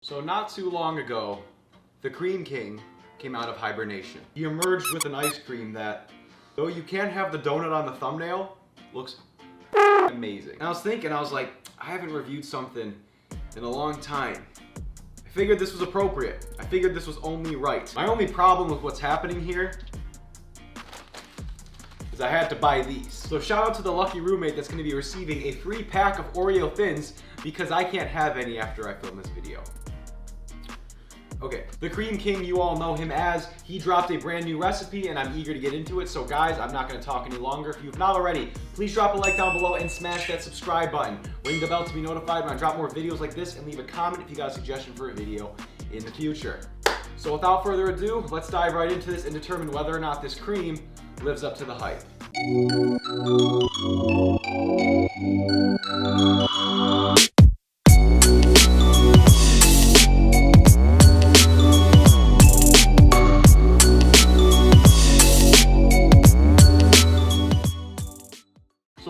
So not too long ago, the Cream King came out of hibernation. He emerged with an ice cream that, though you can't have the donut on the thumbnail, looks amazing. And I was thinking, I was like, I haven't reviewed something in a long time. I figured this was appropriate. I figured this was only right. My only problem with what's happening here is I had to buy these. So shout out to the lucky roommate that's gonna be receiving a free pack of Oreo Thins because I can't have any after I film this video. Okay, the Cream King, you all know him as, he dropped a brand new recipe and I'm eager to get into it. So guys, I'm not gonna talk any longer. If you've not already, please drop a like down below and smash that subscribe button. Ring the bell to be notified when I drop more videos like this and leave a comment if you got a suggestion for a video in the future. So without further ado, let's dive right into this and determine whether or not this cream lives up to the hype.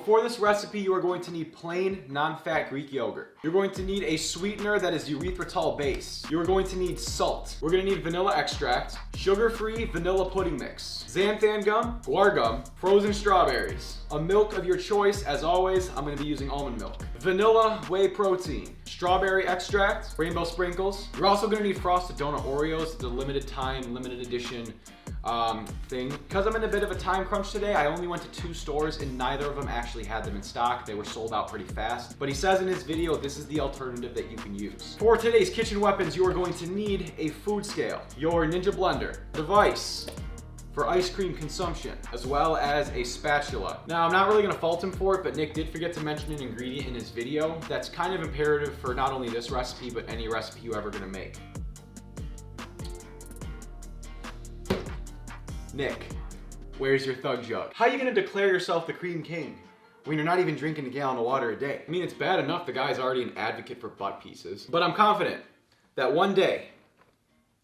For this recipe, you are going to need plain, non-fat Greek yogurt. You're going to need a sweetener that is erythritol based. You are going to need salt. We're going to need vanilla extract, sugar-free vanilla pudding mix, xanthan gum, guar gum, frozen strawberries, a milk of your choice. As always, I'm going to be using almond milk, vanilla whey protein, strawberry extract, rainbow sprinkles. You're also going to need frosted donut Oreos, the limited time, limited edition thing. Because I'm in a bit of a time crunch today, I only went to 2 stores and neither of them actually had them in stock. They were sold out pretty fast. But he says in his video, this is the alternative that you can use. For today's kitchen weapons, you are going to need a food scale, your Ninja blender, device for ice cream consumption, as well as a spatula. Now, I'm not really gonna fault him for it, but Nick did forget to mention an ingredient in his video that's kind of imperative for not only this recipe, but any recipe you're ever gonna make. Nick, where's your thug jug? How are you gonna declare yourself the Cream King when you're not even drinking a gallon of water a day? I mean, it's bad enough the guy's already an advocate for butt pieces, but I'm confident that one day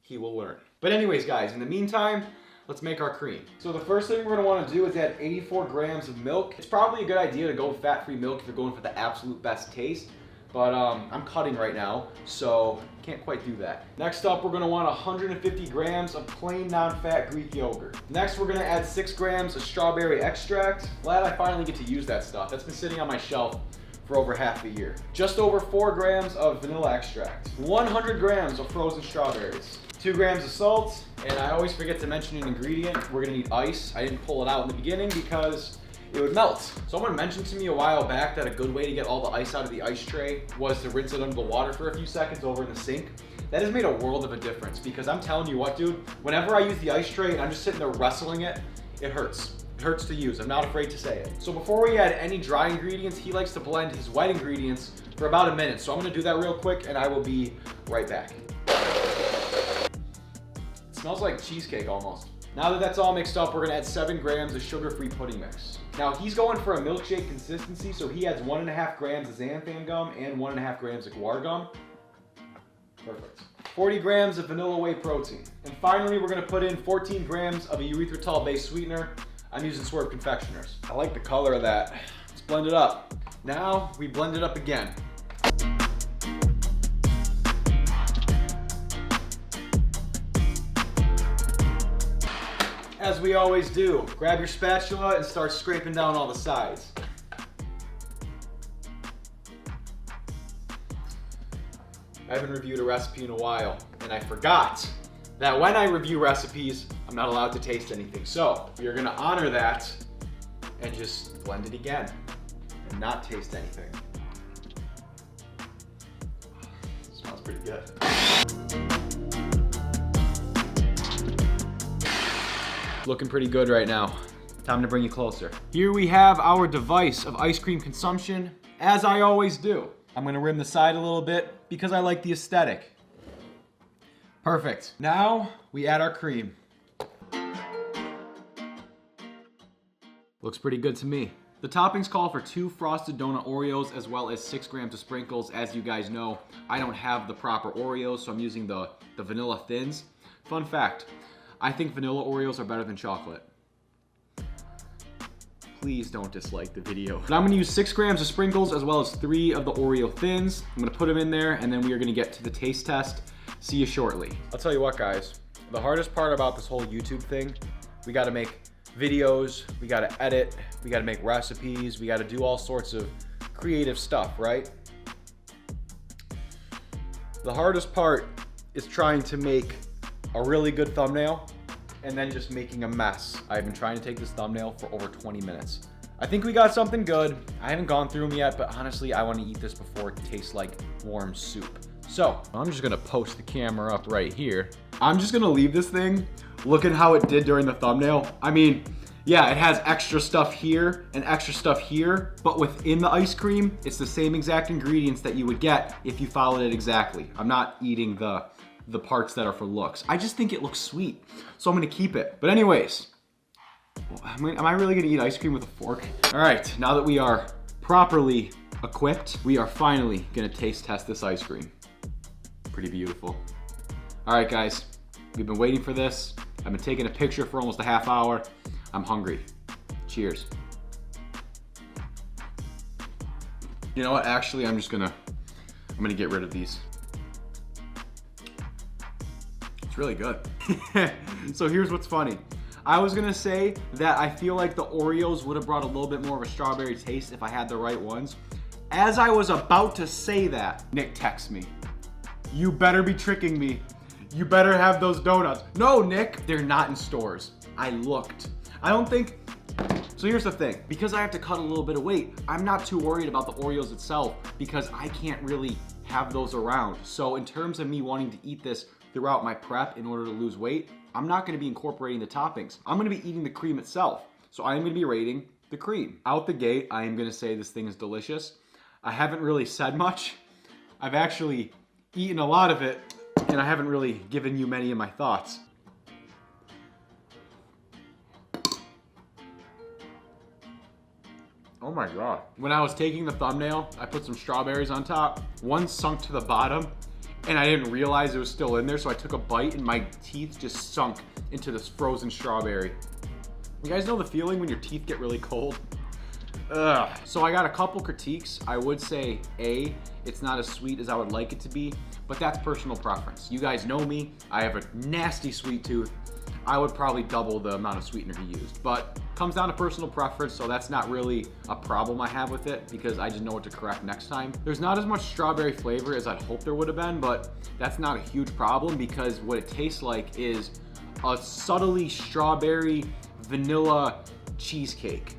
he will learn. But anyways, guys, in the meantime, let's make our cream. So the first thing we're gonna wanna do is add 84 grams of milk. It's probably a good idea to go fat-free milk if you're going for the absolute best taste. But I'm cutting right now, so can't quite do that. Next up, we're gonna want 150 grams of plain non-fat Greek yogurt. Next, we're gonna add 6 grams of strawberry extract. Glad I finally get to use that stuff. That's been sitting on my shelf for over half a year. Just over 4 grams of vanilla extract. 100 grams of frozen strawberries. 2 grams of salt, and I always forget to mention an ingredient. We're gonna need ice. I didn't pull it out in the beginning because it would melt. Someone mentioned to me a while back that a good way to get all the ice out of the ice tray was to rinse it under the water for a few seconds over in the sink. That has made a world of a difference because I'm telling you what, dude, whenever I use the ice tray and I'm just sitting there wrestling it, it hurts. It hurts to use. I'm not afraid to say it. So before we add any dry ingredients, he likes to blend his wet ingredients for about a minute. So I'm gonna do that real quick and I will be right back. It smells like cheesecake almost. Now that that's all mixed up, we're gonna add 7 grams of sugar-free pudding mix. Now he's going for a milkshake consistency, so he adds 1.5 grams of xanthan gum and 1.5 grams of guar gum. Perfect. 40 grams of vanilla whey protein. And finally, we're gonna put in 14 grams of a erythritol-based sweetener. I'm using Swerve Confectioners. I like the color of that. Let's blend it up. Now, we blend it up again. As we always do, grab your spatula and start scraping down all the sides. I haven't reviewed a recipe in a while, and I forgot that when I review recipes, I'm not allowed to taste anything. So we are gonna honor that and just blend it again and not taste anything. It smells pretty good. Looking pretty good right now. Time to bring you closer. Here we have our device of ice cream consumption, as I always do. I'm gonna rim the side a little bit because I like the aesthetic. Perfect. Now we add our cream. Looks pretty good to me. The toppings call for 2 frosted donut Oreos as well as 6 grams of sprinkles. As you guys know, I don't have the proper Oreos, so I'm using the vanilla thins. Fun fact, I think vanilla Oreos are better than chocolate. please don't dislike the video. But I'm gonna use 6 grams of sprinkles as well as 3 of the Oreo thins. I'm gonna put them in there and then we are gonna get to the taste test. See you shortly. I'll tell you what, guys, the hardest part about this whole YouTube thing, we gotta make videos, we gotta edit, we gotta make recipes, we gotta do all sorts of creative stuff, right? The hardest part is trying to make a really good thumbnail and then just making a mess. I've been trying to take this thumbnail for over 20 minutes. I think we got something good. I haven't gone through them yet, but honestly, I want to eat this before it tastes like warm soup. So I'm just gonna post the camera up right here. I'm just gonna leave this thing. Look at how it did during the thumbnail. I mean, yeah, it has extra stuff here and extra stuff here, but within the ice cream, it's the same exact ingredients that you would get if you followed it exactly. I'm not eating the parts that are for looks. I just think it looks sweet, so I'm gonna keep it. But anyways, am I really gonna eat ice cream with a fork? All right, now that we are properly equipped, we are finally gonna taste test this ice cream. Pretty beautiful. All right, guys, we've been waiting for this. I've been taking a picture for almost a half hour. I'm hungry. Cheers. You know what? Actually, I'm gonna get rid of these. It's really good. So here's what's funny. I was gonna say that I feel like the Oreos would have brought a little bit more of a strawberry taste if I had the right ones. As I was about to say that, Nick texts me. You better be tricking me. You better have those donuts. No, Nick, they're not in stores. I looked. I don't think, so here's the thing. Because I have to cut a little bit of weight, I'm not too worried about the Oreos itself because I can't really have those around. So in terms of me wanting to eat this throughout my prep in order to lose weight, I'm not gonna be incorporating the toppings. I'm gonna be eating the cream itself. So I am gonna be rating the cream. Out the gate, I am gonna say this thing is delicious. I haven't really said much. I've actually eaten a lot of it and I haven't really given you many of my thoughts. Oh my God. When I was taking the thumbnail, I put some strawberries on top. One sunk to the bottom and I didn't realize it was still in there, so I took a bite and my teeth just sunk into this frozen strawberry. You guys know the feeling when your teeth get really cold? Ugh. So I got a couple critiques. I would say A, it's not as sweet as I would like it to be, but that's personal preference. You guys know me, I have a nasty sweet tooth. I would probably double the amount of sweetener he used, but comes down to personal preference, so that's not really a problem I have with it because I just know what to correct next time. There's not as much strawberry flavor as I'd hope there would have been, but that's not a huge problem because what it tastes like is a subtly strawberry vanilla cheesecake.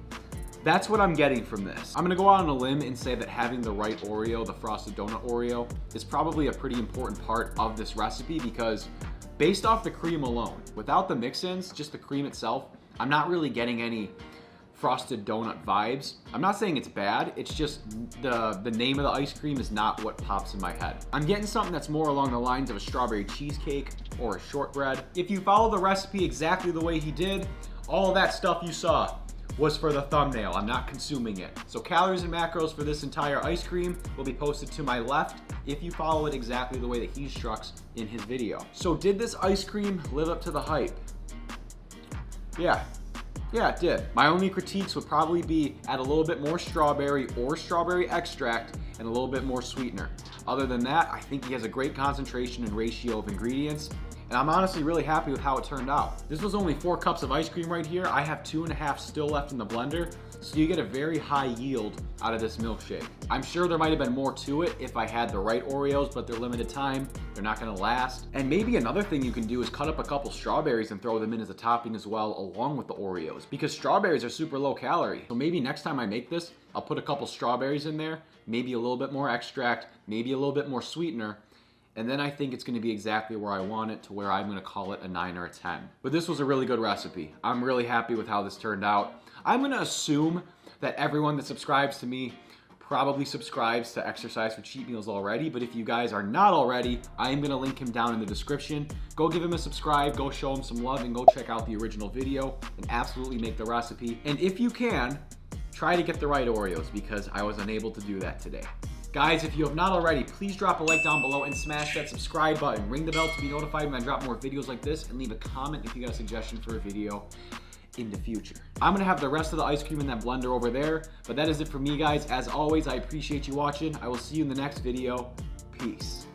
That's what I'm getting from this. I'm gonna go out on a limb and say that having the right Oreo, the frosted donut Oreo, is probably a pretty important part of this recipe because based off the cream alone, without the mix-ins, just the cream itself, I'm not really getting any frosted donut vibes. I'm not saying it's bad, it's just the name of the ice cream is not what pops in my head. I'm getting something that's more along the lines of a strawberry cheesecake or a shortbread. If you follow the recipe exactly the way he did, all of that stuff you saw was for the thumbnail. I'm not consuming it. So calories and macros for this entire ice cream will be posted to my left if you follow it exactly the way that he instructs in his video. So did this ice cream live up to the hype? Yeah, it did. My only critiques would probably be add a little bit more strawberry or strawberry extract and a little bit more sweetener. Other than that, I think he has a great concentration and ratio of ingredients. And I'm honestly really happy with how it turned out. This was only 4 cups of ice cream right here. I have 2.5 still left in the blender. So you get a very high yield out of this milkshake. I'm sure there might have been more to it if I had the right Oreos, but they're limited time. They're not gonna last. And maybe another thing you can do is cut up a couple strawberries and throw them in as a topping as well, along with the Oreos, because strawberries are super low calorie. So maybe next time I make this, I'll put a couple strawberries in there, maybe a little bit more extract, maybe a little bit more sweetener, and then I think it's gonna be exactly where I want it, to where I'm gonna call it a 9 or a 10. But this was a really good recipe. I'm really happy with how this turned out. I'm gonna assume that everyone that subscribes to me probably subscribes to Exercise for Cheat Meals already, but if you guys are not already, I am gonna link him down in the description. Go give him a subscribe, go show him some love, and go check out the original video and absolutely make the recipe. And if you can, try to get the right Oreos because I was unable to do that today. Guys, if you have not already, please drop a like down below and smash that subscribe button. Ring the bell to be notified when I drop more videos like this, and leave a comment if you got a suggestion for a video. in the future. I'm gonna have the rest of the ice cream in that blender over there, but that is it for me, guys. As always, I appreciate you watching. I will see you in the next video. Peace.